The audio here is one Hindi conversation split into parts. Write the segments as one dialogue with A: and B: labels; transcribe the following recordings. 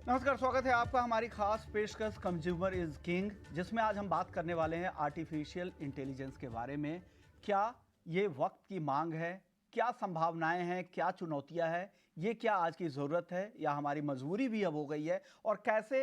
A: नमस्कार, स्वागत है आपका हमारी खास पेशकश कंज्यूमर इज किंग, जिसमें आज हम बात करने वाले हैं आर्टिफिशियल इंटेलिजेंस के बारे में। क्या ये वक्त की मांग है? क्या संभावनाएं हैं? क्या चुनौतियां हैं? ये क्या आज की ज़रूरत है या हमारी मजबूरी भी अब हो गई है? और कैसे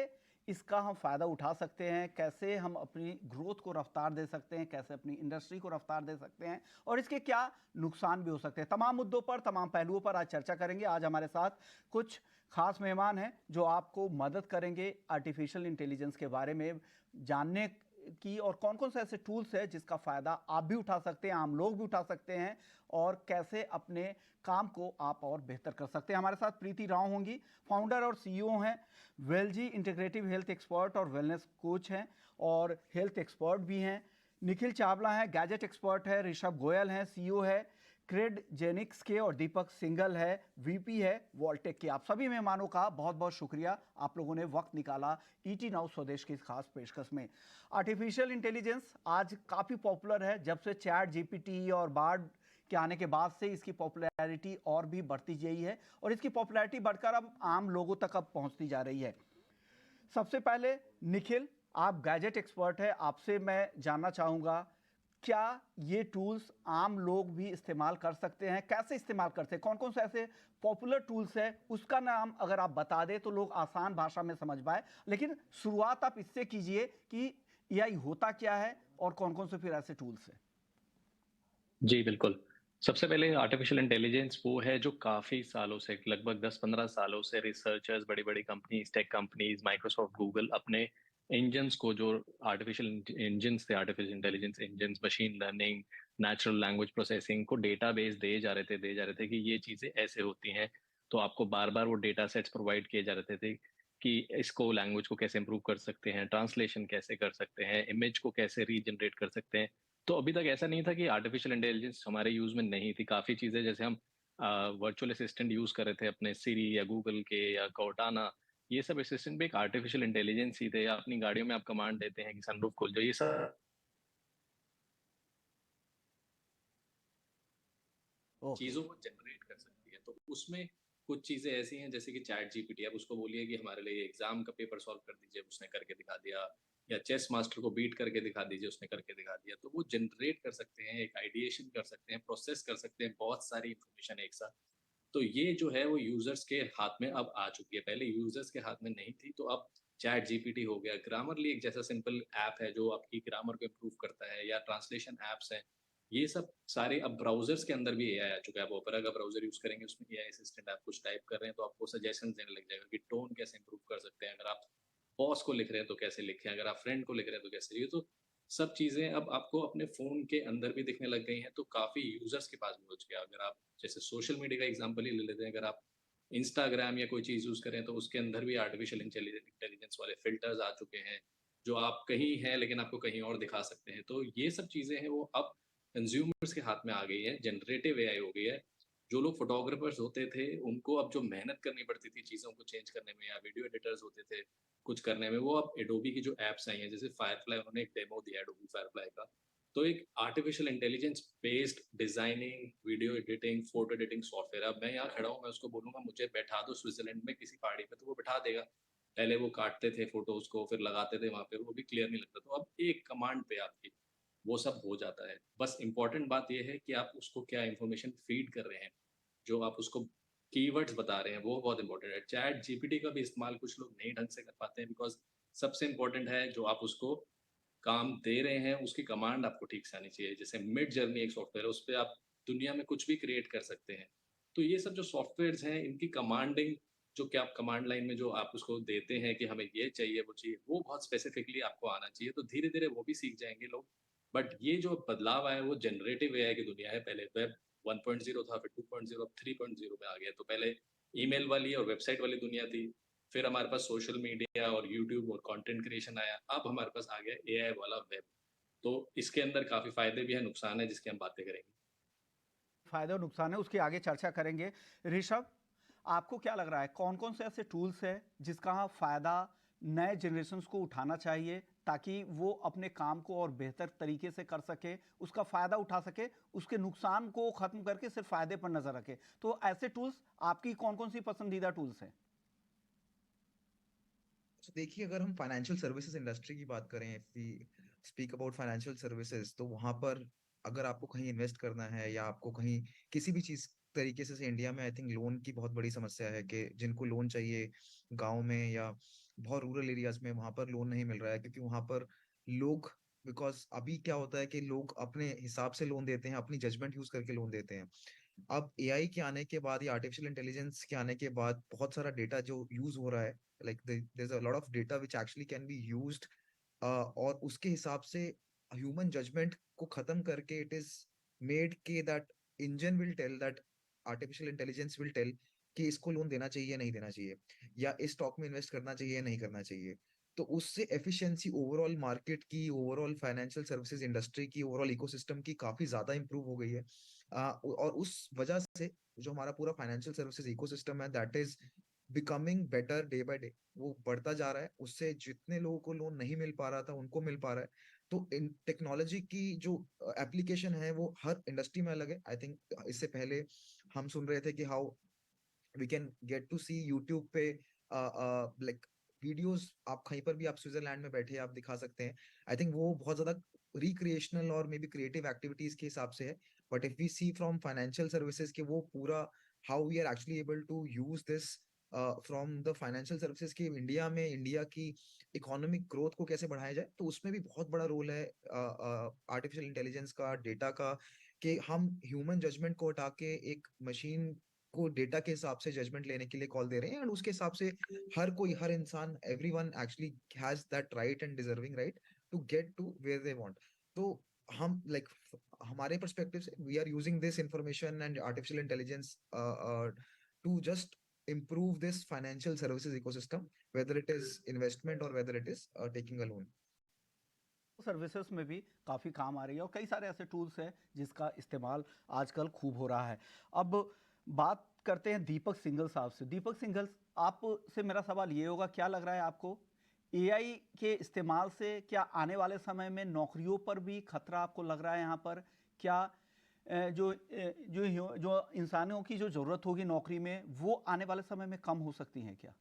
A: इसका हम फ़ायदा उठा सकते हैं? कैसे हम अपनी ग्रोथ को रफ्तार दे सकते हैं? कैसे अपनी इंडस्ट्री को रफ्तार दे सकते हैं? और इसके क्या नुकसान भी हो सकते हैं? तमाम मुद्दों पर, तमाम पहलुओं पर आज चर्चा करेंगे। आज हमारे साथ कुछ खास मेहमान हैं जो आपको मदद करेंगे आर्टिफिशियल इंटेलिजेंस के बारे में जानने की, और कौन कौन से ऐसे टूल्स हैं जिसका फ़ायदा आप भी उठा सकते हैं, आम लोग भी उठा सकते हैं, और कैसे अपने काम को आप और बेहतर कर सकते हैं। हमारे साथ प्रीति राव होंगी, फाउंडर और सीईओ हैं, वेलजी इंटीग्रेटिव हेल्थ एक्सपर्ट और वेलनेस कोच हैं और हेल्थ एक्सपर्ट भी हैं। निखिल चावला हैं, गैजेट एक्सपर्ट है। ऋषभ गोयल हैं, सीईओ है क्रेड जेनिक्स के, और दीपक सिंगल है, वीपी है वॉल्टेक के। आप सभी मेहमानों का बहुत बहुत शुक्रिया, आप लोगों ने वक्त निकाला ईटी नाउ स्वदेश की इस खास पेशकश में। आर्टिफिशियल इंटेलिजेंस आज काफ़ी पॉपुलर है। जब से चैट जीपीटी और बार्ड के आने के बाद से इसकी पॉपुलैरिटी और भी बढ़ती गई है, और इसकी पॉपुलैरिटी बढ़कर अब आम लोगों तक अब पहुंचती जा रही है। सबसे पहले निखिल, आप गैजेट एक्सपर्ट है, आपसे मैं जानना चाहूँगा, क्या ये टूल्स आम लोग भी इस्तेमाल कर सकते हैं? कैसे इस्तेमाल करते हैं? कौन कौन से ऐसे पॉपुलर टूल्स हैं, उसका नाम अगर आप बता दें तो लोग आसान भाषा में समझ पाए। लेकिन शुरुआत आप इससे कीजिए कि एआई होता क्या है और कौन कौन से फिर ऐसे टूल्स हैं।
B: जी, बिल्कुल। सबसे पहले आर्टिफ़िशियल इंटेलिजेंस वो है जो काफ़ी सालों से लगभग 10-15 सालों से रिसर्चर्स, बड़ी-बड़ी companies, tech companies, Microsoft, Google अपने इंजन्स को जो आर्टिफ़िशियल इंजन्स थे, artificial intelligence engines, machine learning, natural language processing को डेटाबेस दे जा रहे थे कि ये चीज़ें ऐसे होती हैं। तो आपको बार-बार वो डेटा सेट्स प्रोवाइड किए जा रहे थे कि इसको लैंग्वेज को कैसे इम्प्रूव कर सकते हैं, ट्रांसलेशन कैसे कर सकते हैं, इमेज को कैसे रीजनरेट कर सकते हैं। तो अभी तक ऐसा नहीं था कि आर्टिफिशियल इंटेलिजेंस हमारे यूज़ में नहीं थी। काफ़ी चीज़ें जैसे हम वर्चुअल असिस्टेंट यूज़ कर रहे थे अपने सिरी या गूगल के या कॉर्टाना, ये सब असिस्टेंट भी एक आर्टिफिशियल इंटेलिजेंस ही थे, या अपनी गाड़ियों में आप कमांड देते हैं कि सनरूफ खोल दो, ये सब
A: ओके।
B: चीज़ों को जनरेट कर सकती है। तो उसमें कुछ चीज़ें ऐसी हैं जैसे कि चैट जीपीटी, आप उसको बोलिए कि हमारे लिए एग्ज़ाम का पेपर सॉल्व कर दीजिए, उसने करके दिखा दिया, या चेस मास्टर को बीट करके दिखा दीजिए, उसने करके दिखा दिया। तो वो जनरेट कर सकते हैं, एक आइडिएशन कर सकते हैं, प्रोसेस कर सकते हैं बहुत सारी इन्फॉर्मेशन एक साथ। तो ये जो है वो यूज़र्स के हाथ में अब आ चुकी है। पहले यूज़र्स के हाथ में नहीं थी, तो अब चैट जीपीटी हो गया, ग्रामरली एक जैसा सिंपल ऐप है जो आपकी ग्रामर को इम्प्रूव करता है, या ट्रांसलेशन ऐप्स हैं। ये सब सारे अब ब्राउज़र्स के अंदर भी एआई आ चुका है। आप ओपेरा का ब्राउज़र यूज़ करेंगे, उसमें एआई असिस्टेंट, आप कुछ टाइप कर रहे हैं तो आपको सजेशंस देने लग जाएगा कि टोन कैसे इम्प्रूव कर सकते हैं। अगर आप बॉस को लिख रहे हैं तो कैसे लिखें, अगर आप फ्रेंड को लिख रहे हैं तो कैसे। ये तो सब चीज़ें अब आपको अपने फ़ोन के अंदर भी दिखने लग गई हैं, तो काफ़ी यूज़र्स के पास भी पहुँच गया। अगर आप जैसे सोशल मीडिया का एग्ज़ाम्पल ही ले लेते हैं, अगर आप इंस्टाग्राम या कोई चीज़ यूज़ करें तो उसके अंदर भी आर्टिफ़िशियल इंटेलिजेंस वाले फ़िल्टर्स आ चुके हैं, जो आप कहीं हैं लेकिन आपको कहीं और दिखा सकते हैं। तो ये सब चीज़ें हैं वो अब कंज़्यूमर्स के हाथ में आ गई है, जनरेटिव एआई हो गई है। जो लोग फ़ोटोग्राफ़र्स होते थे, उनको अब जो मेहनत करनी पड़ती थी चीज़ों को चेंज करने में, या वीडियो एडिटर्स होते थे कुछ करने में, वो अब एडोबी की जो ऐप्स आई हैं, जैसे फ़ायरफ्लाई, उन्होंने एक डेमो दिया एडोबी फ़ायरफ्लाई का। तो एक artificial intelligence based designing, video editing, photo editing software. अब मैं यहाँ खड़ा हूँ, मैं उसको बोलूँगा मुझे बैठा दो स्विट्ज़रलैंड में किसी पहाड़ी पे, तो वो बिठा देगा। पहले वो काटते थे फ़ोटोज़ को, फिर लगाते थे वहाँ पे, वो भी क्लियर नहीं लगता। तो अब एक कमांड पे आपकी वो सब हो जाता है। बस इम्पोर्टेंट बात ये है कि आप उसको क्या इन्फॉर्मेशन फ़ीड कर रहे हैं, जो आप उसको कीवर्ड्स बता रहे हैं, वो बहुत इम्पोर्टेंट है। चैट जीपीटी का भी इस्तेमाल कुछ लोग नहीं ढंग से कर पाते हैं, बिकॉज़ सबसे इम्पोर्टेंट है जो आप उसको काम दे रहे हैं, उसकी कमांड आपको ठीक से आनी चाहिए। जैसे मिड जर्नी एक सॉफ्टवेयर है, उसपे आप दुनिया में कुछ भी क्रिएट कर सकते हैं। तो ये सब जो सॉफ्टवेयर्स हैं, इनकी कमांडिंग, जो कि आप कमांड लाइन में जो आप उसको देते हैं कि हमें ये चाहिए, वो चाहिए, वो बहुत स्पेसिफिकली आपको आना चाहिए। तो धीरे-धीरे वो भी सीख जाएँगे लोग। बट ये जो बदलाव आया है, वो जनरेटिव एआई की दुनिया है। पहले वेब 1.0 था, फिर 2.0, अब 3.0 में आ गया। तो पहले ईमेल वाली और वेबसाइट वाली दुनिया थी। फिर हमारे पास सोशल मीडिया और यूट्यूब और कंटेंट क्रिएशन आया। अब हमारे पास आ गया एआई वाला वेब। तो इसके अंदर काफ़ी फ़ायदे भी हैं, नुकसान है, जिसकी हम बातें करेंगे।
A: फायदे और नुकसान है उसकी आगे चर्चा करेंगे। ऋषभ, आपको क्या लग रहा है कौन कौन से ऐसे टूल्स हैं जिसका फायदा नए जनरेशन्स को उठाना चाहिए, ताकि वो अपने काम को और बेहतर तरीके से कर सके, उसका फायदा उठा सके, उसके नुकसान को खत्म करके सिर्फ फायदे पर नजर रखे? तो ऐसे टूल्स आपकी कौन कौन सी पसंदीदा टूल्स हैं?
C: तो देखिए, अगर हम फाइनेंशियल सर्विसेज इंडस्ट्री की बात करें, if we speak about financial services, तो वहां पर अगर आपको कहीं इन्वेस्ट करना है या आपको कहीं किसी भी चीज तरीके से इंडिया में आई थिंक लोन की बहुत बड़ी समस्या है कि जिनको लोन चाहिए गांव में या बहुत रूरल एरियाज में, वहां पर लोन नहीं मिल रहा है क्योंकि वहां पर लोग, बिकॉज अभी क्या होता है कि लोग अपने हिसाब से लोन देते हैं, अपनी जजमेंट यूज करके लोन देते हैं। अब एआई के आने के बाद या आर्टिफिशियल इंटेलिजेंस के आने के बाद बहुत सारा डेटा जो यूज हो रहा है, like there is a lot of data which actually can be used, और उसके हिसाब से ह्यूमन जजमेंट को खत्म करके इट इज मेड के that engine will tell, that artificial intelligence will tell कि इसको लोन देना चाहिए नहीं देना चाहिए, या इस स्टॉक में इन्वेस्ट करना चाहिए नहीं करना चाहिए। तो उससे एफिशिएंसी ओवरऑल मार्केट की, ओवरऑल फाइनेंशियल सर्विसेज इंडस्ट्री की, ओवरऑल इकोसिस्टम की काफी ज्यादा इंप्रूव हो गई है। और उस वजह से जो हमारा पूरा फाइनेंशियल सर्विसेज इकोसिस्टम है, that is becoming better day by day, वो बढ़ता जा रहा है। उससे जितने लोगों को लोन नहीं मिल पा रहा था उनको मिल पा रहा है। तो इन टेक्नोलॉजी की जो एप्लीकेशन है वो हर इंडस्ट्री में अलग है। आई थिंक इससे पहले हम सुन रहे थे कि how we can get to see YouTube पे लाइक वीडियोस, आप कहीं पर भी, आप स्विट्जरलैंड में बैठे आप दिखा सकते हैं। आई थिंक वो बहुत ज्यादा रिक्रिएशनल और मे बी क्रिएटिव एक्टिविटीज के हिसाब से है। But if we see from financial services के वो पूरा how we are actually able to use this from the financial services की इंडिया में, इंडिया की इकोनॉमिक ग्रोथ को कैसे बढ़ाया जाए, तो उसमें भी बहुत बड़ा रोल है आर्टिफिशियल इंटेलिजेंस का, डेटा का, कि हम ह्यूमन जजमेंट को हटा के एक मशीन को डेटा के हिसाब से जजमेंट लेने के लिए कॉल दे रहे हैं, एंड उसके हिसाब से हर कोई, हर इंसान, everyone actually has that right and deserving right to get to where they want. तो हम लाइक हमारे पर्सपेक्टिव से we are using this information and artificial intelligence to just improve this financial services ecosystem, whether it is investment or whether it is taking a loan.
A: Services में भी काफ़ी काम आ रही है और कई सारे ऐसे टूल्स हैं जिसका इस्तेमाल आजकल खूब हो रहा है। अब बात करते हैं दीपक सिंघल साहब से। दीपक सिंघल, आपसे मेरा सवाल ये होगा, क्या लग रहा है आपको एआई के इस्तेमाल से क्या आने वाले समय में नौकरियों पर भी खतरा आपको लग रहा है? यहाँ पर क्या जो इंसानों की जो ज़रूरत होगी नौकरी में, वो आने वाले समय में कम हो सकती हैं क्या?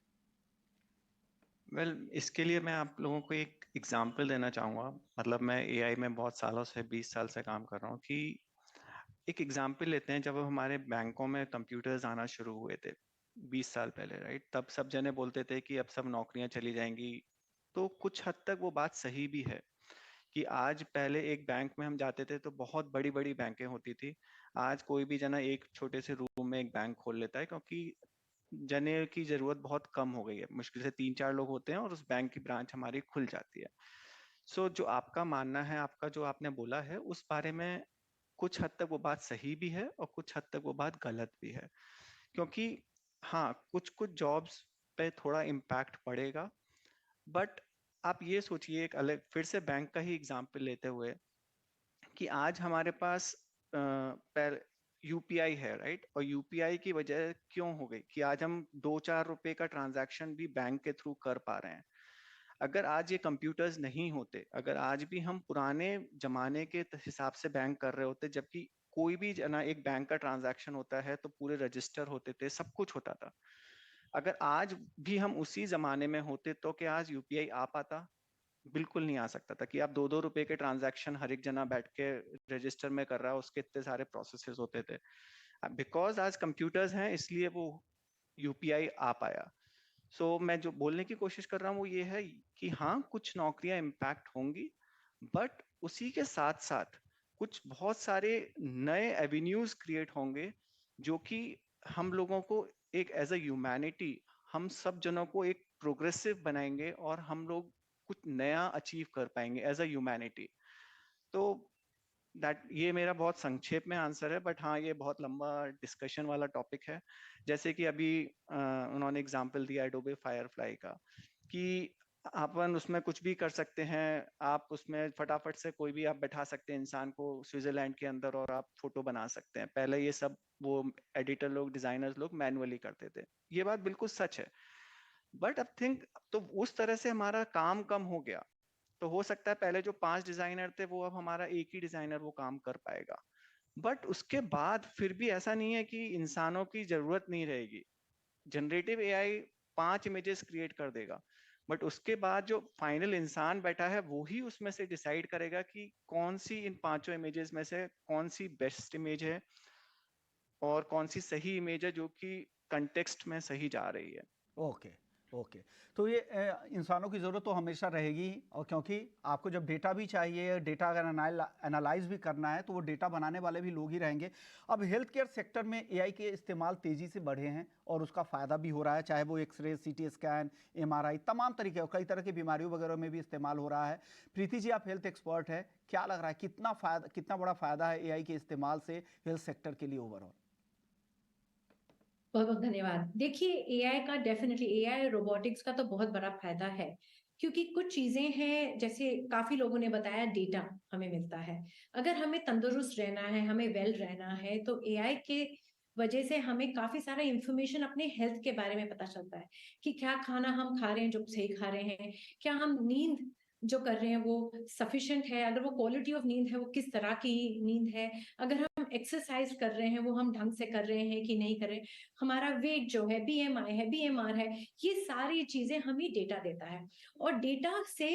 D: इसके लिए मैं आप लोगों को एक एग्जांपल देना चाहूँगा। मतलब मैं एआई में बहुत सालों से, 20 साल से काम कर रहा हूँ। कि एक एग्जांपल लेते हैं, जब हमारे बैंकों में कंप्यूटर्स आना शुरू हुए थे 20 साल पहले, राइट, तब सब जने बोलते थे कि अब सब नौकरियां चली जाएंगी। तो कुछ हद तक वो बात सही भी है कि आज, पहले एक बैंक में हम जाते थे तो बहुत बड़ी बड़ी बैंकें होती थी। आज कोई भी जना एक छोटे से रूम में एक बैंक खोल लेता है, क्योंकि जने की जरूरत बहुत कम हो गई है। मुश्किल से 3-4 लोग होते हैं और उस बैंक की ब्रांच हमारी खुल जाती है। सो जो आपका मानना है, आपका जो आपने बोला है, उस बारे में कुछ हद तक वो बात सही भी है और कुछ हद तक वो बात गलत भी है। क्योंकि हाँ, कुछ कुछ जॉब्स पे थोड़ा इम्पैक्ट पड़ेगा। बट आप ये सोचिए, एक अलग, फिर से बैंक का ही एग्जांपल लेते हुए, कि आज हमारे पास यूपीआई है, राइट, और यूपीआई की वजह क्यों हो गई कि आज हम 2-4 रुपए का ट्रांजैक्शन भी बैंक के थ्रू कर पा रहे हैं। अगर आज ये कंप्यूटर्स नहीं होते, अगर आज भी हम पुराने जमाने के हिसाब से बैंक कर रहे होते, जबकि कोई भी जना एक बैंक का ट्रांजैक्शन होता है तो पूरे रजिस्टर होते थे, सब कुछ होता था। अगर आज भी हम उसी जमाने में होते तो क्या आज यूपीआई आ पाता? बिल्कुल नहीं आ सकता था। कि आप 2-2 रुपए के ट्रांजैक्शन हर एक जना बैठ के रजिस्टर में कर रहा है, उसके इतने सारे प्रोसेसेस होते थे। बिकॉज आज कंप्यूटर्स हैं, इसलिए वो यूपीआई आ पाया। सो मैं जो बोलने की कोशिश कर रहा हूँ वो ये है कि हाँ, कुछ नौकरियां इम्पैक्ट होंगी, बट उसी के साथ साथ कुछ बहुत सारे नए एवेन्यूज क्रिएट होंगे, जो कि हम लोगों को एक एज अ ह्यूमैनिटी, हम सब जनों को एक प्रोग्रेसिव बनाएंगे और हम लोग कुछ नया अचीव कर पाएंगे एज अ ह्यूमैनिटी। तो दैट, ये मेरा बहुत संक्षेप में आंसर है, बट हाँ, ये बहुत लंबा डिस्कशन वाला टॉपिक है। जैसे कि अभी उन्होंने एग्जांपल दिया एडोबे फायरफ्लाई का, कि अपन उसमें कुछ भी कर सकते हैं। आप उसमें फटाफट से कोई भी आप बैठा सकते हैं इंसान को स्विट्जरलैंड के अंदर, और आप फोटो बना सकते हैं। पहले ये सब वो एडिटर लोग, डिजाइनर्स लोग मैनुअली करते थे। ये बात बिल्कुल सच है। बट अब थिंक, तो उस तरह से हमारा काम कम हो गया। तो हो सकता है पहले जो 5 डिजाइनर थे, वो अब हमारा एक ही डिजाइनर वो काम कर पाएगा। बट उसके बाद फिर भी ऐसा नहीं है कि इंसानों की जरूरत नहीं रहेगी। जनरेटिव एआई 5 इमेजेस क्रिएट कर देगा, बट उसके बाद जो फाइनल इंसान बैठा है वो ही उसमें से डिसाइड करेगा कि कौन सी इन 5 इमेजेस में से कौन सी बेस्ट इमेज है और कौन सी सही इमेज है जो कि कंटेक्स्ट में सही जा रही है।
A: Okay okay. तो ये इंसानों की ज़रूरत तो हमेशा रहेगी, और क्योंकि आपको जब डेटा भी चाहिए, डेटा अगर एनालाइज भी करना है, तो वो डेटा बनाने वाले भी लोग ही रहेंगे। अब हेल्थ केयर सेक्टर में एआई के इस्तेमाल तेज़ी से बढ़े हैं और उसका फ़ायदा भी हो रहा है, चाहे वो एक्सरे, सीटी स्कैन, एमआरआई, तमाम तरीके और कई तरह की बीमारियों वगैरह में भी इस्तेमाल हो रहा है। प्रीति जी, आप हेल्थ एक्सपर्ट है, क्या लग रहा है कितना बड़ा फ़ायदा है एआई के इस्तेमाल से हेल्थ सेक्टर के लिए ओवरऑल?
E: बहुत बहुत धन्यवाद। देखिए, एआई का डेफिनेटली, एआई रोबोटिक्स का तो बहुत बड़ा फायदा है, क्योंकि कुछ चीजें हैं, जैसे काफी लोगों ने बताया, डेटा हमें मिलता है। अगर हमें तंदुरुस्त रहना है, हमें वेल रहना है, तो एआई के वजह से हमें काफी सारा इंफॉर्मेशन अपने हेल्थ के बारे में पता चलता है कि क्या खाना हम खा रहे हैं जो सही खा रहे हैं, क्या हम नींद जो कर रहे हैं वो सफिशिएंट है, अगर वो क्वालिटी ऑफ नींद है वो किस तरह की नींद है, अगर हम एक्सरसाइज कर रहे हैं वो हम ढंग से कर रहे हैं कि नहीं कर रहे, हमारा वेट जो है, बीएमआई है, बीएमआर है, ये सारी चीजें हमें डेटा देता है। और डेटा से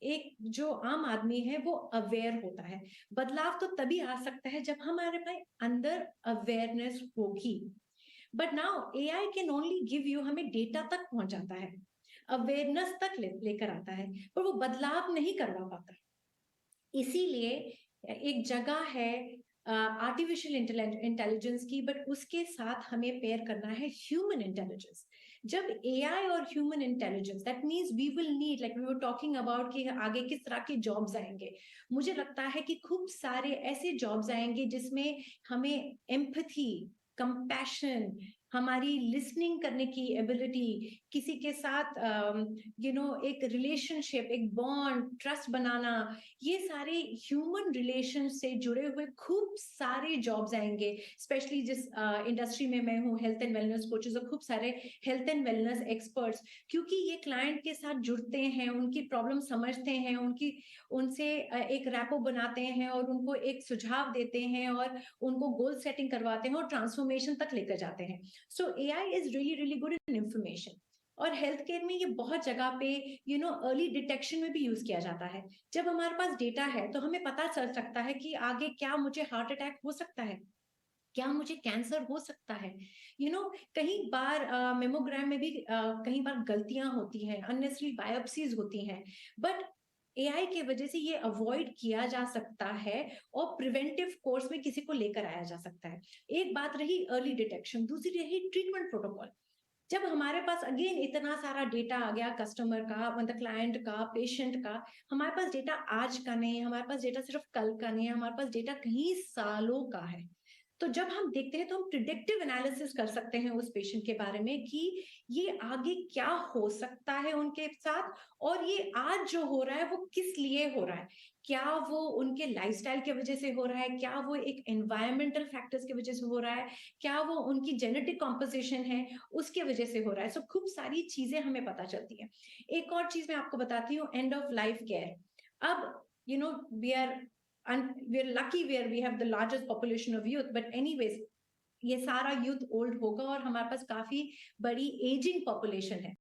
E: एक जो आम आदमी है वो अवेयर होता है। बदलाव तो तभी आ सकता है जब हमारे पास अंदर अवेयरनेस होगी। But now AI can only give you, हमें डेटा तक पहुंचाता है, अवेयरनेस तक लेकर आता है, पर वो बदलाव नहीं करवा पाता। इसीलिए एक जगह है आर्टिफिशियल इंटेलिजेंस की, बट उसके साथ हमें पेयर करना है ह्यूमन इंटेलिजेंस। जब एआई और human intelligence, that means we will need, like we were talking about कि आगे किस तरह के जॉब्स आएंगे, मुझे लगता है कि खूब सारे ऐसे जॉब्स आएंगे जिसमें हमें एम्पैथी, कंपैशन, हमारी लिसनिंग करने की एबिलिटी, किसी के साथ एक रिलेशनशिप, एक बॉन्ड, ट्रस्ट बनाना, ये सारे ह्यूमन रिलेशन से जुड़े हुए खूब सारे जॉब्स आएंगे। स्पेशली जिस इंडस्ट्री में मैं हूँ, हेल्थ एंड वेलनेस कोचेस, और खूब सारे हेल्थ एंड वेलनेस एक्सपर्ट्स, क्योंकि ये क्लाइंट के साथ जुड़ते हैं, उनकी प्रॉब्लम समझते हैं, उनसे एक रैपो बनाते हैं और उनको एक सुझाव देते हैं और उनको गोल सेटिंग करवाते हैं और ट्रांसफॉर्मेशन तक लेकर जाते हैं। सो AI is really really good in information. और हेल्थ केयर में ये बहुत जगह पे अर्ली डिटेक्शन में भी यूज किया जाता है। जब हमारे पास डेटा है तो हमें पता चल सकता है कि आगे क्या मुझे हार्ट अटैक हो सकता है, क्या मुझे कैंसर हो सकता है। कई बार मेमोग्राम में भी कई बार गलतियां होती हैं, अननेसेसरी बायोप्सीज होती हैं, बट एआई के वजह से ये अवॉइड किया जा सकता है और प्रिवेंटिव कोर्स में किसी को लेकर आया जा सकता है। एक बात रही अर्ली डिटेक्शन, दूसरी रही ट्रीटमेंट प्रोटोकॉल। जब हमारे पास अगेन इतना सारा डेटा आ गया, कस्टमर का, मतलब क्लाइंट का, पेशेंट का, हमारे पास डेटा आज का नहीं है, हमारे पास डेटा सिर्फ कल का नहीं है, हमारे पास डेटा कई सालों का है। तो जब हम देखते हैं तो हम प्रिडिक्टिव एनालिसिस कर सकते हैं उस पेशेंट के बारे में कि ये आगे क्या हो सकता है उनके साथ, और ये आज जो हो रहा है वो किस लिए हो रहा है, क्या वो उनके लाइफस्टाइल की वजह से हो रहा है, क्या वो एक एनवायरमेंटल फैक्टर्स की वजह से हो रहा है, क्या वो उनकी जेनेटिक कॉम्पोजिशन है उसके वजह से हो रहा है। सो खूब सारी चीजें हमें पता चलती है। एक और चीज मैं आपको बताती हूँ, एंड ऑफ लाइफ केयर। अब we are we're lucky where we have the largest population of youth, but anyways ये सारा यूथ ओल्ड होगा और हमारे पास काफी बड़ी एजिंग पॉपुलेशन है।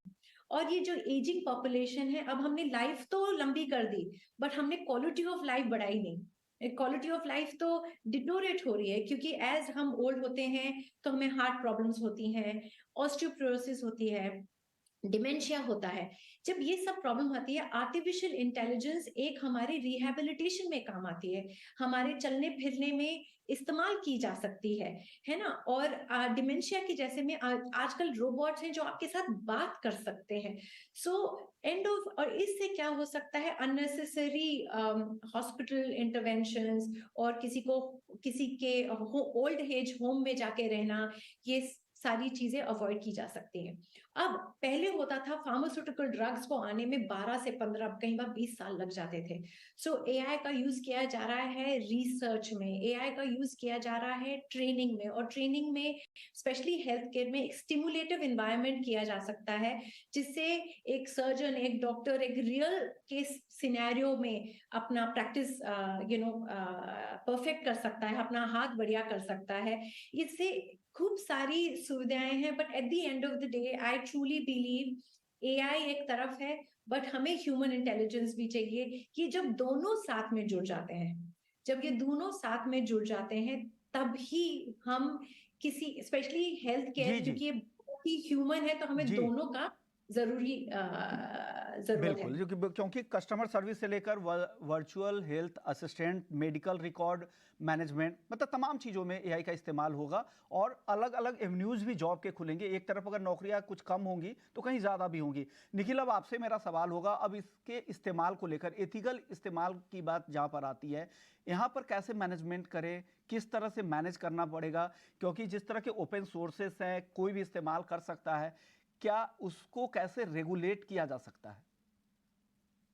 E: और ये जो एजिंग पॉपुलेशन है, अब हमने लाइफ तो लंबी कर दी बट हमने क्वालिटी ऑफ लाइफ बढ़ाई नहीं। क्वालिटी ऑफ लाइफ तो डिटोरेट हो रही है, क्योंकि एज हम ओल्ड होते हैं तो हमें हार्ट प्रॉब्लम्स होती हैं, ऑस्टियोपोरोसिस होती है, डिमेंशिया होता है। जब ये सब प्रॉब्लम आती है, आर्टिफिशियल इंटेलिजेंस एक हमारे रिहैबिलिटेशन में काम आती है, हमारे चलने फिरने में इस्तेमाल की जा सकती है ना। और डिमेंशिया की जैसे में आजकल रोबोट्स हैं जो आपके साथ बात कर सकते हैं। सो एंड ऑफ, और इससे क्या हो सकता है, अननेसेसरी हॉस्पिटल इंटरवेंशंस और किसी के ओल्ड एज होम में जाके रहना, ये सारी चीजें अवॉइड की जा सकती हैं। अब पहले होता था फार्मास्यूटिकल ड्रग्स को आने में 12 से 15, कई बार 20 साल लग जाते थे। सो एआई का यूज किया जा रहा है रिसर्च में, एआई का यूज किया जा रहा है ट्रेनिंग में, और ट्रेनिंग में स्पेशली हेल्थ केयर में एक स्टिमुलेटिव एनवायरनमेंट किया जा सकता है, जिससे एक सर्जन, एक डॉक्टर एक रियल केस सिनेरियो में अपना प्रैक्टिस परफेक्ट कर सकता है, अपना हाथ बढ़िया कर सकता है। इससे खूब सारी सुविधाएं हैं, but at the end of the day I truly believe AI एक तरफ है, बट हमें ह्यूमन इंटेलिजेंस भी चाहिए कि जब दोनों साथ में जुड़ जाते हैं, जब ये दोनों साथ में जुड़ जाते हैं, तब ही हम किसी, स्पेशली हेल्थ केयर,
A: जी जी
E: क्योंकि ये बहुत ही ह्यूमन है, तो हमें
A: जी
E: दोनों का जरूरी जरूरत है।
A: बिल्कुल, क्योंकि कस्टमर सर्विस से लेकर virtual health assistant, medical record management, मतलब तमाम चीज़ों में एआई का इस्तेमाल होगा और अलग अलग एवेन्यूज़ भी जॉब के खुलेंगे। एक तरफ अगर नौकरियां कुछ कम होंगी तो कहीं ज़्यादा भी होंगी। निखिल, अब आपसे मेरा सवाल होगा, अब इसके इस्तेमाल को लेकर एथिकल इस्तेमाल की बात जहाँ पर आती है, यहाँ पर कैसे मैनेजमेंट करें, किस तरह से मैनेज करना पड़ेगा? क्योंकि जिस तरह के ओपन सोर्सेस हैं, कोई भी इस्तेमाल कर सकता है, क्या उसको कैसे रेगुलेट किया जा सकता है?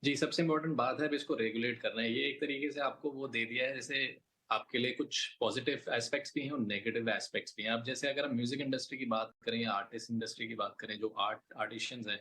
B: जी, सबसे इम्पोर्टेंट बात है अब इसको रेगुलेट करना है। ये एक तरीके से आपको वो दे दिया है, जैसे आपके लिए कुछ पॉजिटिव एस्पेक्ट्स भी हैं और नेगेटिव एस्पेक्ट्स भी हैं। अब जैसे अगर हम म्यूजिक इंडस्ट्री की बात करें या आर्टिस्ट इंडस्ट्री की बात करें, जो आर्टिशियंस हैं,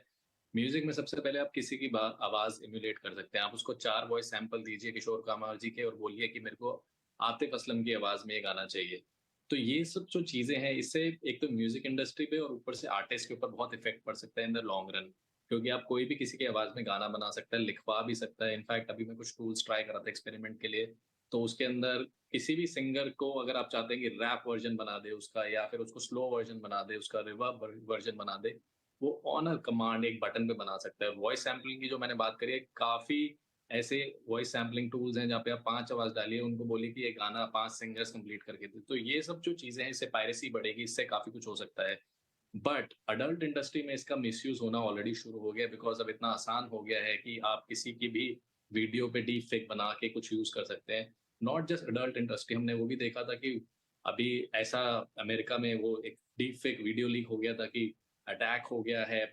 B: म्यूजिक में सबसे पहले आप किसी की आवाज इम्यूलेट कर सकते हैं। आप उसको 4 वॉइस सैंपल दीजिए किशोर कुमार जी के और बोलिए कि मेरे को आतिफ असलम की आवाज में ये गाना चाहिए। तो ये सब जो चीजें हैं, इससे एक तो म्यूजिक इंडस्ट्री पे और ऊपर से आर्टिस्ट के ऊपर बहुत इफेक्ट पड़ सकता है इन द लॉन्ग रन। क्योंकि आप कोई भी किसी की आवाज में गाना बना सकता है, लिखवा भी सकता है। इनफैक्ट अभी मैं कुछ टूल्स ट्राई कर रहा था एक्सपेरिमेंट के लिए, तो उसके अंदर किसी भी सिंगर को अगर आप चाहते हैं कि रैप वर्जन बना दे उसका, या फिर उसको स्लो वर्जन बना दे, उसका रिवर्ब वर्जन बना दे, वो ऑन अ कमांड एक बटन पे बना सकता है। वॉइस सैम्पलिंग की जो मैंने बात करी है, काफी ऐसे वॉइस सैम्पलिंग टूल्स हैं जहाँ पे आप 5 आवाज डालिए, उनको बोलिए कि ये गाना 5 सिंगर्स कंप्लीट करके दे। तो ये सब जो चीजें हैं, इससे पायरेसी बढ़ेगी, इससे काफी कुछ हो सकता है। बट अडल्ट इंडस्ट्री में इसका मिसयूज होना ऑलरेडी शुरू हो गया, बिकॉज अब इतना आसान हो गया है कि आप किसी की भी वीडियो पे डीप फेक बना के कुछ यूज कर सकते हैं। नॉट जस्ट अडल्ट इंडस्ट्री, हमने वो भी देखा था कि अभी ऐसा अमेरिका में वो एक डीप फेक वीडियो लीक हो गया था कि अटैक हो गया है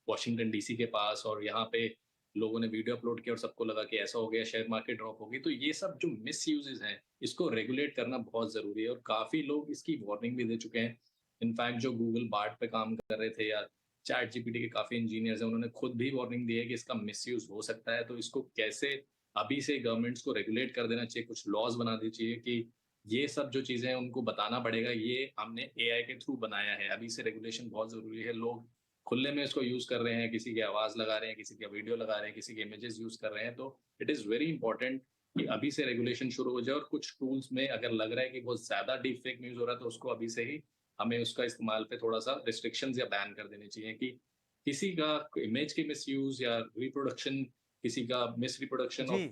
B: वॉशिंगटन डीसी के पास, और यहाँ पे लोगों ने वीडियो अपलोड किया और सबको लगा कि ऐसा हो गया, शेयर मार्केट ड्रॉप होगी। तो ये सब जो मिस यूजेस हैं, इसको रेगुलेट करना बहुत जरूरी है और काफी लोग इसकी वार्निंग भी दे चुके हैं। इनफैक्ट जो गूगल बार्ड पे काम कर रहे थे या चैट जीपीटी के काफी इंजीनियर्स हैं, उन्होंने खुद भी वार्निंग दी है कि इसका मिसयूज हो सकता है। तो इसको कैसे अभी से गवर्नमेंट्स को रेगुलेट कर देना चाहिए, कुछ लॉज बना दी चाहिए कि ये सब जो चीजें हैं उनको बताना पड़ेगा, ये हमने एआई के थ्रू बनाया है। अभी से रेगुलेशन बहुत जरूरी है। लोग खुले में इसको यूज कर रहे हैं, किसी की आवाज लगा रहे हैं, किसी का वीडियो लगा रहे हैं, किसी के इमेजेस यूज कर रहे हैं। तो इट इज वेरी इंपॉर्टेंट कि अभी से रेगुलेशन शुरू हो जाए, और कुछ टूल्स में अगर लग रहा है कि बहुत ज्यादा डीप फेक न्यूज हो रहा है, तो उसको अभी से ही हमें उसका इस्तेमाल पे थोड़ा सा रिस्ट्रिक्शंस या बैन कर देने चाहिए कि किसी का इमेज की मिसयूज या रिप्रोडक्शन, किसी का मिस रिप्रोडक्शन
A: जी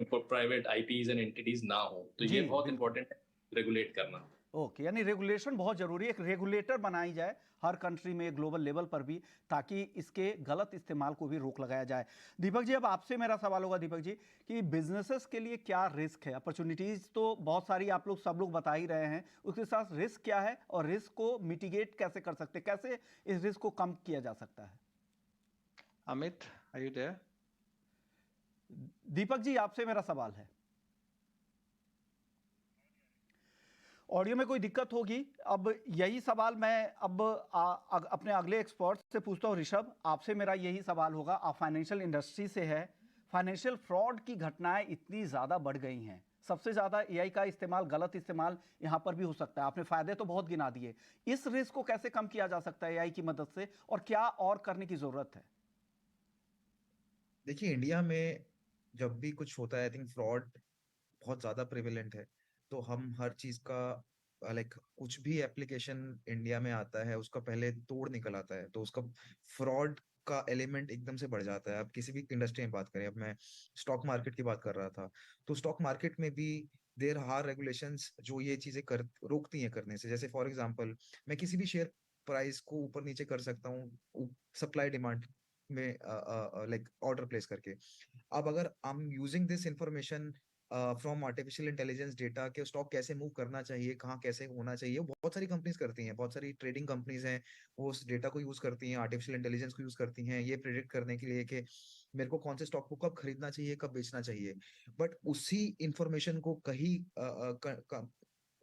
B: of private IPs and entities ना हो। तो
A: जी
B: ये बहुत
A: बिल्कुल।
B: इंपॉर्टेंट है रेगुलेट करना।
A: ओके, यानी रेगुलेशन बहुत ज़रूरी है, एक रेगुलेटर बनाई जाए हर कंट्री में, ग्लोबल लेवल पर भी, ताकि इसके गलत इस्तेमाल को भी रोक लगाया जाए। दीपक जी, अब आपसे मेरा सवाल होगा दीपक जी, कि बिजनेसेस के लिए क्या रिस्क है? अपॉर्चुनिटीज़ तो बहुत सारी आप लोग सब लोग बता ही रहे हैं, उसके साथ रिस्क क्या है और रिस्क को मिटिगेट कैसे कर सकते हैं, कैसे इस रिस्क को कम किया जा सकता है?
D: Amit, are you there?
A: Deepak ji, आपसे मेरा सवाल है। ऑडियो में कोई दिक्कत होगी। अब यही सवाल मैं अब अपने अगले एक्सपर्ट से पूछता हूँ। ऋषभ, आपसे मेरा यही सवाल होगा, आप फाइनेंशियल इंडस्ट्री से है। फाइनेंशियल फ्रॉड की घटनाएं इतनी ज़्यादा बढ़ गई हैं, सबसे ज़्यादा एआई का इस्तेमाल, गलत इस्तेमाल यहाँ पर भी हो सकता है। आपने फ़ायदे तो बहुत गिना दिए, इस रिस्क को कैसे कम किया जा सकता है एआई की मदद से, और क्या और करने की ज़रूरत है?
C: देखिए, इंडिया में जब भी कुछ होता है, आई थिंक फ्रॉड बहुत ज्यादा प्रेवलेंट है। तो हम हर चीज का लाइक कुछ भी एप्लीकेशन इंडिया में आता है, उसका पहले तोड़ निकल आता है, तो उसका फ्रॉड का एलिमेंट एकदम से बढ़ जाता है। अब किसी भी इंडस्ट्री में बात करें, अब मैं स्टॉक मार्केट की बात कर रहा था, तो स्टॉक मार्केट में भी देयर आर रेगुलेशंस जो ये चीजें कर रोकती हैं करने से। जैसे फॉर एग्जांपल, मैं किसी भी शेयर प्राइस को ऊपर नीचे कर सकता हूँ सप्लाई डिमांड में, लाइक ऑर्डर प्लेस करके। अब अगर I am using this information from artificial intelligence data, के स्टॉक कैसे मूव करना चाहिए, कहाँ कैसे होना चाहिए, वो बहुत सारी कंपनीज करती हैं, बहुत सारी ट्रेडिंग कंपनीज हैं, वो उस डेटा को यूज करती हैं, आर्टिफिशियल इंटेलिजेंस को यूज करती हैं ये प्रिडिक्ट करने के लिए कि मेरे को कौन से स्टॉक को कब खरीदना चाहिए, कब बेचना चाहिए। बट उसी इंफॉर्मेशन को कहीं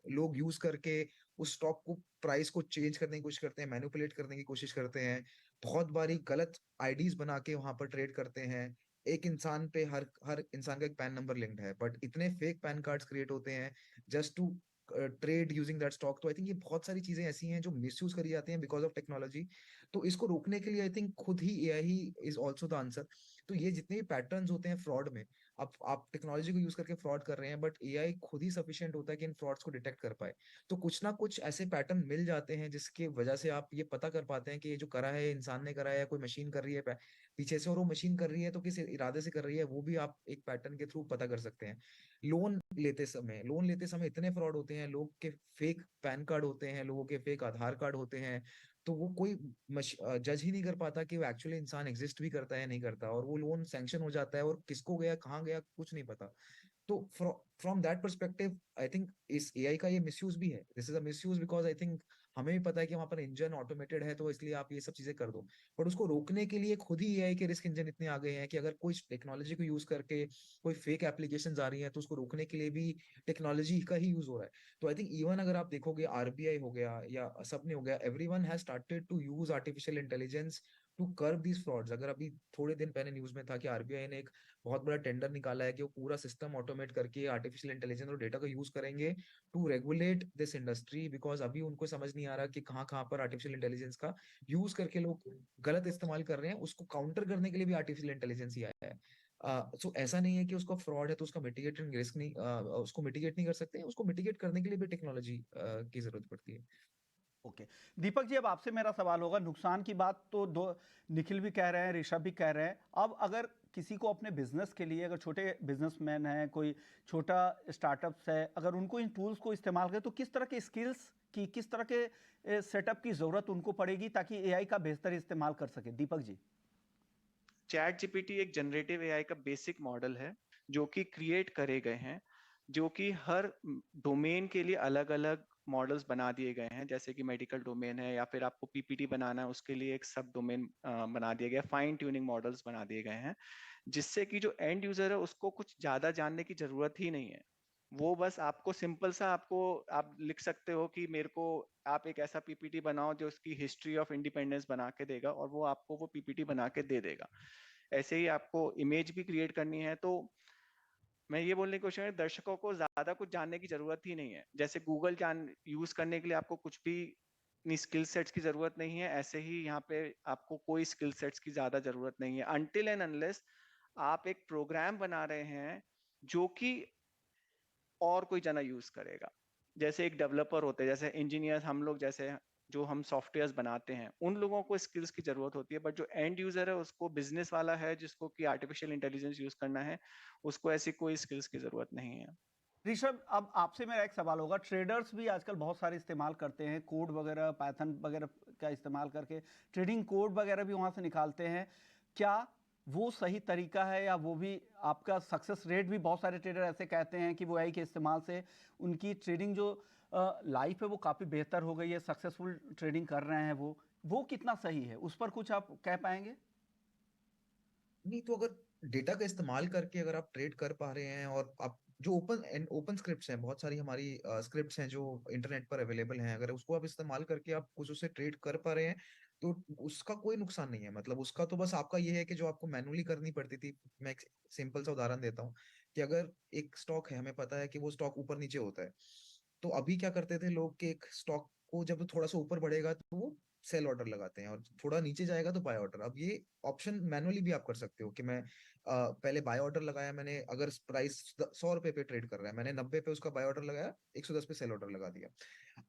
C: लोग यूज करके उस स्टॉक को प्राइस को चेंज करने की कोशिश करते हैं, मैनिपुलेट करने की कोशिश करते हैं, बहुत बारी गलत आईडीज बना के वहां पर ट्रेड करते हैं। एक इंसान पे हर हर इंसान का एक पैन नंबर लिंक्ड है, बट इतने फेक पैन कार्ड्स क्रिएट होते हैं just to trade using that stock. तो आई थिंक ये बहुत सारी चीजें ऐसी हैं जो मिसयूज करी जाती हैं बिकॉज ऑफ टेक्नोलॉजी। तो इसको रोकने के लिए आई थिंक खुद ही एआई ही इज आल्सो द आंसर। तो ये जितने भी पैटर्न्स होते हैं फ्रॉड में, अब आप टेक्नोलॉजी को यूज करके फ्रॉड कर रहे हैं, बट एआई खुद ही सफिशिएंट होता है कि इन फ्रॉड्स को डिटेक्ट कर पाए। तो कुछ ना कुछ ऐसे पैटर्न मिल जाते हैं जिसकी वजह से आप ये पता कर पाते हैं कि ये जो करा है इंसान ने करा है या कोई मशीन कर रही है पीछे से, और वो मशीन कर रही है तो किस इरादे से कर रही है वो भी आप एक पैटर्न के थ्रू पता कर सकते हैं। लोन लेते समय इतने फ्रॉड होते हैं, लोग के फेक पैन कार्ड होते हैं, लोगों के फेक आधार कार्ड होते हैं। तो वो कोई जज ही नहीं कर पाता कि वो एक्चुअली इंसान एग्जिस्ट भी करता है या नहीं करता, और वो लोन सैंक्शन हो जाता है और किसको गया कहाँ गया कुछ नहीं पता। तो from that perspective I think इस एआई का ये मिसयूज भी है। This is a misuse because I think हमें भी पता है कि वहां पर इंजन ऑटोमेटेड है, तो इसलिए आप ये सब चीजें कर दो। बट उसको रोकने के लिए खुद ही एआई के रिस्क इंजन इतने आ गए हैं कि अगर कोई टेक्नोलॉजी को यूज करके कोई फेक एप्लीकेशंस आ रही हैं तो उसको रोकने के लिए भी टेक्नोलॉजी का ही यूज हो रहा है। तो आई थिंक इवन अगर आप देखोगे आरबीआई हो गया या सबने हो गया, everyone has started to use artificial intelligence to curb these frauds. अगर अभी थोड़े दिन पहले न्यूज में था कि आरबीआई ने एक बहुत बड़ा टेंडर निकाला है कि वो पूरा सिस्टम ऑटोमेट करके आर्टिफिशियल इंटेलिजेंस और डेटा का यूज करेंगे to regulate this industry, because अभी उनको समझ नहीं आ रहा कि कहाँ कहाँ पर आर्टिफिशियल इंटेलिजेंस का यूज करके लोग गलत इस्तेमाल कर रहे हैं। उसको काउंटर करने के लिए भी आर्टिफिशियल इंटेलिजेंस ही आया है। सो ऐसा नहीं है कि उसका फ्रॉड है तो उसका मिटिगेटिंग रिस्क नहीं, उसको मिटिगेट नहीं कर सकते, उसको मिटिगेट करने के लिए भी टेक्नोलॉजी की जरूरत पड़ती है।
A: ओके दीपक जी, अब आपसे मेरा सवाल होगा, नुकसान की बात तो दो निखिल भी कह रहे हैं, ऋषभ भी कह रहे हैं। अब अगर किसी को अपने बिजनेस के लिए, अगर छोटे बिजनेसमैन हैं, कोई छोटा स्टार्टअप्स है, अगर उनको इन टूल्स को इस्तेमाल करें तो किस तरह के स्किल्स की, किस तरह के सेटअप की ज़रूरत उनको पड़ेगी ताकि एआई का बेहतर इस्तेमाल कर सके? दीपक जी।
D: चैट जीपीटी एक जनरेटिव एआई का बेसिक मॉडल है जो कि क्रिएट करे गए हैं, जो कि हर डोमेन के लिए अलग अलग मॉडल्स बना दिए गए हैं। जैसे कि मेडिकल डोमेन है या फिर आपको पीपीटी बनाना है, उसके लिए एक सब डोमेन बना दिया गया, फाइन ट्यूनिंग मॉडल्स बना दिए गए हैं, जिससे कि जो एंड यूजर है उसको कुछ ज्यादा जानने की जरूरत ही नहीं है। वो बस आपको सिंपल सा आप लिख सकते हो कि मेरे को आप एक ऐसा पीपीटी बनाओ जो उसकी हिस्ट्री ऑफ इंडिपेंडेंस बना के देगा, और वो आपको वो पीपीटी बना के दे देगा। ऐसे ही आपको इमेज भी क्रिएट करनी है तो मैं ये बोलने की कोशिश, दर्शकों को ज्यादा कुछ जानने की जरूरत ही नहीं है। जैसे गूगल यूज करने के लिए आपको कुछ भी स्किल सेट्स की जरूरत नहीं है, ऐसे ही यहाँ पे आपको कोई स्किल सेट्स की ज्यादा जरूरत नहीं है, अनटिल एंड अनलेस आप एक प्रोग्राम बना रहे हैं जो कि और कोई जना यूज करेगा। जैसे एक डेवलपर होते हैं, जैसे इंजीनियर हम लोग, जैसे जो हम सॉफ्टवेयर्स बनाते हैं, उन लोगों को स्किल्स की जरूरत होती है। बट जो एंड यूजर है, उसको बिजनेस वाला है जिसको कि आर्टिफिशियल इंटेलिजेंस यूज करना है, उसको ऐसी कोई स्किल्स की जरूरत नहीं है।
A: ऋषभ, अब आपसे मेरा एक सवाल होगा, ट्रेडर्स भी आजकल बहुत सारे इस्तेमाल करते हैं कोड वगैरह, पाइथन वगैरह का इस्तेमाल करके ट्रेडिंग कोड वगैरह भी वहाँ से निकालते हैं। क्या वो सही तरीका है, या वो भी आपका सक्सेस रेट भी, बहुत सारे ट्रेडर ऐसे कहते हैं कि वो एआई के इस्तेमाल से उनकी ट्रेडिंग जो लाइफ है वो काफ़ी बेहतर हो गई है, सक्सेसफुल ट्रेडिंग कर रहे हैं वो कितना सही है, उस पर कुछ आप कह पाएंगे?
C: नहीं तो अगर डेटा का इस्तेमाल करके अगर आप ट्रेड कर पा रहे हैं, और आप जो ओपन स्क्रिप्ट्स हैं, बहुत सारी हमारी स्क्रिप्ट्स हैं जो इंटरनेट पर अवेलेबल हैं, अगर उसको आप इस्तेमाल करके आप कुछ उससे ट्रेड कर पा रहे हैं तो उसका कोई नुकसान नहीं है। मतलब उसका तो बस आपका ये है कि जो आपको मैनुअली करनी पड़ती थी। मैं एक सिंपल सा उदाहरण देता हूँ कि अगर एक स्टॉक है, हमें पता है कि वो स्टॉक ऊपर नीचे होता है, तो अभी क्या करते थे लोग कि एक स्टॉक को जब थोड़ा सा ऊपर बढ़ेगा तो वो सेल ऑर्डर लगाते हैं, और थोड़ा नीचे जाएगा तो बाय ऑर्डर। अब ये ऑप्शन मैनुअली भी आप कर सकते हो कि मैं पहले बाय ऑर्डर लगाया मैंने, अगर प्राइस 100 रुपए पे ट्रेड कर रहा है, मैंने 90 पे उसका बाय ऑर्डर लगाया, 110 पे सेल ऑर्डर लगा दिया।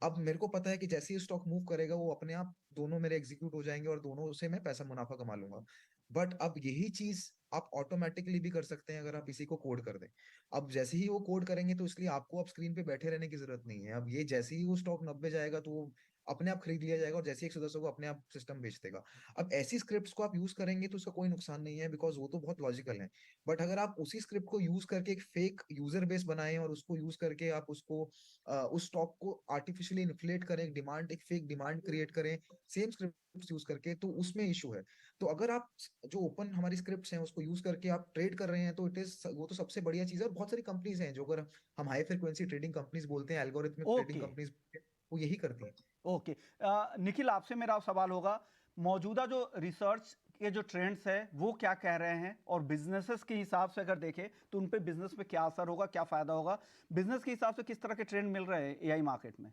C: अब मेरे को पता है कि जैसे ही स्टॉक मूव करेगा वो अपने आप दोनों मेरे एग्जीक्यूट हो जाएंगे और दोनों से मैं पैसा मुनाफा कमा लूंगा। बट अब यही चीज आप ऑटोमेटिकली भी कर सकते हैं अगर आप इसी को कोड कर दें। अब जैसे ही वो कोड करेंगे तो इसलिए आपको अब स्क्रीन पे बैठे रहने की जरूरत नहीं है। अब ये जैसे ही वो स्टॉक 90 जाएगा तो वो अपने आप खरीद लिया जाएगा, और जैसे ही 110 को अपने आप सिस्टम बेच देगा। अब ऐसी स्क्रिप्ट्स को आप यूज करेंगे तो उसका कोई नुकसान नहीं है, बिकॉज वो तो बहुत लॉजिकल है। बट अगर आप उसी स्क्रिप्ट को यूज करके एक फेक यूजर बेस बनाएं और उसको यूज करके आप उसको उस स्टॉक को आर्टिफिशियली इन्फ्लेट करें, एक फेक डिमांड क्रिएट करें सेम स्क्रिप्ट यूज करके, तो उसमें इशू है। तो अगर आप जो ओपन हमारी स्क्रिप्ट्स हैं उसको यूज करके आप ट्रेड कर रहे हैं तो वो तो सबसे बढ़िया चीज है। और बहुत सारी कंपनीज हैं जो, अगर हम हाई फ्रिक्वेंसी ट्रेडिंग कंपनीज बोलते हैं, एल्गोरिथमिक ट्रेडिंग
A: ओके
C: कंपनीज, वो यही करती हैं।
A: ओके निखिल, आपसे मेरा सवाल होगा, मौजूदा जो रिसर्च ये जो ट्रेंड्स है वो क्या कह रहे हैं, और बिजनेसेस के हिसाब से अगर देखें तो उन पे बिजनेस पे क्या असर होगा, क्या फायदा होगा, बिजनेस के हिसाब से किस तरह के ट्रेंड मिल रहे हैं एआई मार्केट में?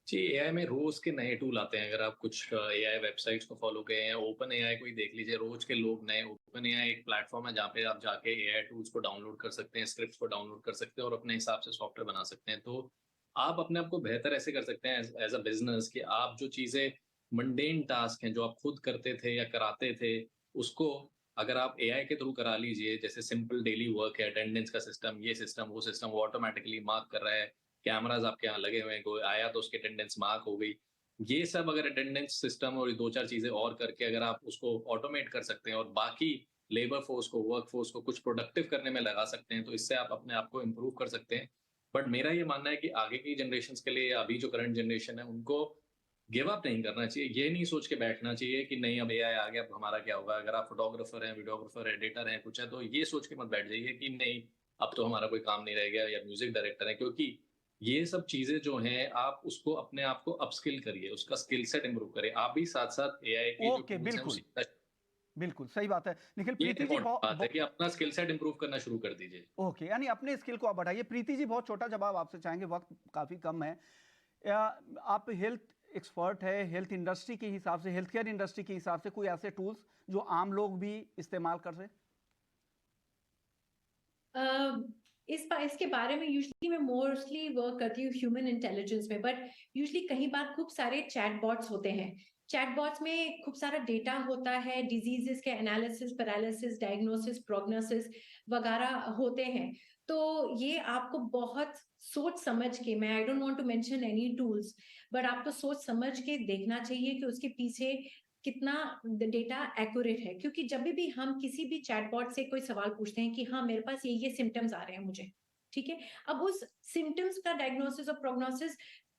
B: जी, एआई में रोज के नए टूल आते हैं। अगर आप कुछ एआई वेबसाइट्स को फॉलो करें या ओपन एआई को ही देख लीजिए, रोज के लोग नए, ओपन एआई एक प्लेटफॉर्म है जहाँ पे आप जाके एआई टूल्स को डाउनलोड कर सकते हैं, स्क्रिप्ट्स को डाउनलोड कर सकते हैं और अपने हिसाब से सॉफ्टवेयर बना सकते हैं। तो आप अपने आप को बेहतर ऐसे कर सकते हैं एज अ बिजनेस कि आप जो चीजें मंडेन टास्क हैं जो आप खुद करते थे या कराते थे, उसको अगर आप एआई के थ्रू करा लीजिए, जैसे सिंपल डेली वर्क है, अटेंडेंस का सिस्टम, ये सिस्टम, वो सिस्टम, वो ऑटोमेटिकली मार्क कर रहा है, कैमराज आपके यहाँ लगे हुए हैं, कोई आया तो उसकी अटेंडेंस मार्क हो गई। ये सब अगर अटेंडेंस सिस्टम और 2-4 चीजें और करके अगर आप उसको ऑटोमेट कर सकते हैं और बाकी लेबर फोर्स को, वर्क फोर्स को कुछ प्रोडक्टिव करने में लगा सकते हैं, तो इससे आप अपने आप को इम्प्रूव कर सकते हैं। बट मेरा ये मानना है कि आगे की जनरेशंस के लिए, अभी जो करंट जनरेशन है, उनको गिव अप नहीं करना चाहिए। ये नहीं सोच के बैठना चाहिए कि नहीं अब एआई आ गया, अब हमारा क्या होगा। अगर आप फोटोग्राफर हैं, वीडियोग्राफर, एडिटर हैं, कुछ है, तो ये सोच के मत बैठ जाइए कि नहीं अब तो हमारा कोई काम नहीं रह गया, या म्यूजिक डायरेक्टर है, क्योंकि ये सब चीजें जो हैं आप उसको अपने आप को अपस्किल करिए, उसका स्किल सेट इम्प्रूव करिए। आप भी साथ-साथ एआई की जो
A: ओके,
B: टूल्स हैं वो
A: बिल्कुल
B: सीखना,
A: बिल्कुल सही बात है। निखिल,
B: ये
A: प्रीति जी
B: इम्पोर्टेंट बात है कि अपना स्किल सेट इम्प्रूव करना शुरू कर दीजिए।
A: ओके, यानी अपने स्किल को आप बढ़ाइए। प्रीति जी, बहुत छोटा जवाब आपसे चाहेंगे, वक्त काफ़ी कम है। या आप हेल्थ एक्सपर्ट है, हेल्थ इंडस्ट्री के हिसाब से, हेल्थ केयर इंडस्ट्री के हिसाब से कोई ऐसे टूल्स जो आम लोग भी इस्तेमाल कर रहे हैं?
E: इसके बारे में यूजुअली मैं मोस्टली वर्क करती हूँ ह्यूमन इंटेलिजेंस में, बट यूजुअली कई बार खूब सारे चैटबॉट्स होते हैं। चैटबॉट्स में खूब सारा डेटा होता है, डिजीजेस के एनालिसिस, पैरालिसिस, डायग्नोसिस, प्रोग्नोसिस वगैरह होते हैं। तो ये आपको बहुत सोच समझ के, मैं I don't want to mention any tools, but आपको सोच समझ के देखना चाहिए कि उसके पीछे कितना डेटा एक्यूरेट है। क्योंकि जब भी हम किसी भी चैटबॉट से कोई सवाल पूछते हैं कि हाँ मेरे पास ये सिम्टम्स आ रहे हैं मुझे, ठीक है, अब उस सिम्टम्स का डायग्नोसिस और प्रोग्नोसिस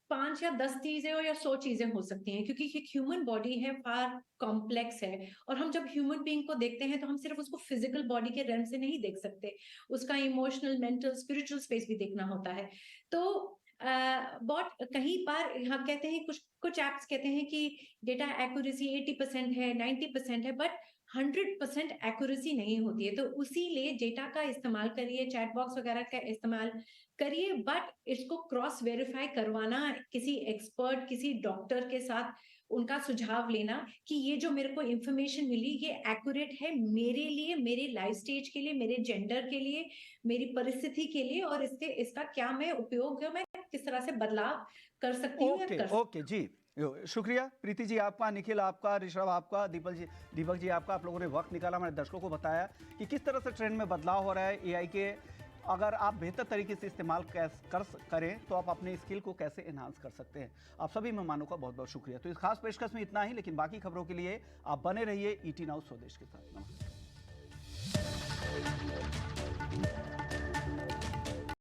E: 5 या 10 चीजें हो या 100 चीजें हो सकती हैं, क्योंकि एक ह्यूमन बॉडी है, फार कॉम्प्लेक्स है। और हम जब ह्यूमन बीइंग को देखते हैं तो हम सिर्फ उसको फिजिकल बॉडी के रेम से नहीं देख सकते, उसका इमोशनल, मेंटल, स्पिरिचुअल स्पेस भी देखना होता है। तो बट कहीं बार हम कहते हैं, कुछ एप्स कहते हैं कि डेटा एक्यूरेसी 80% है, 90% है, बट 100% एक्यूरेसी नहीं होती है। तो उसी लिए डेटा का इस्तेमाल करिए, चैट बॉक्स वगैरह का इस्तेमाल करिए, बट इसको क्रॉस वेरीफाई करवाना, किसी एक्सपर्ट, किसी डॉक्टर के साथ उनका सुझाव लेना कि ये जो मेरे को इंफॉर्मेशन मिली ये एक्यूरेट है मेरे लिए, मेरे लाइफ स्टेज के लिए, मेरे जेंडर के लिए, मेरी परिस्थिति के लिए, और इसका क्या मैं उपयोग, मैं किस तरह से बदलाव कर सकती हूँ या कर
A: ओके जी, शुक्रिया प्रीति जी आपका, निखिल आपका, ऋषभ आपका, दीपक जी आपका। आप लोगों ने वक्त निकाला, हमारे दर्शकों को बताया कि किस तरह से ट्रेंड में बदलाव हो रहा है एआई के। अगर आप बेहतर तरीके से इस्तेमाल करें तो आप अपने स्किल को कैसे एनहांस कर सकते हैं। आप सभी मेहमानों का बहुत बहुत शुक्रिया। तो इस खास पेशकश में इतना ही, लेकिन बाकी खबरों के लिए आप बने रहिए ईटी नाउ स्वदेश के साथ। नमस्कार।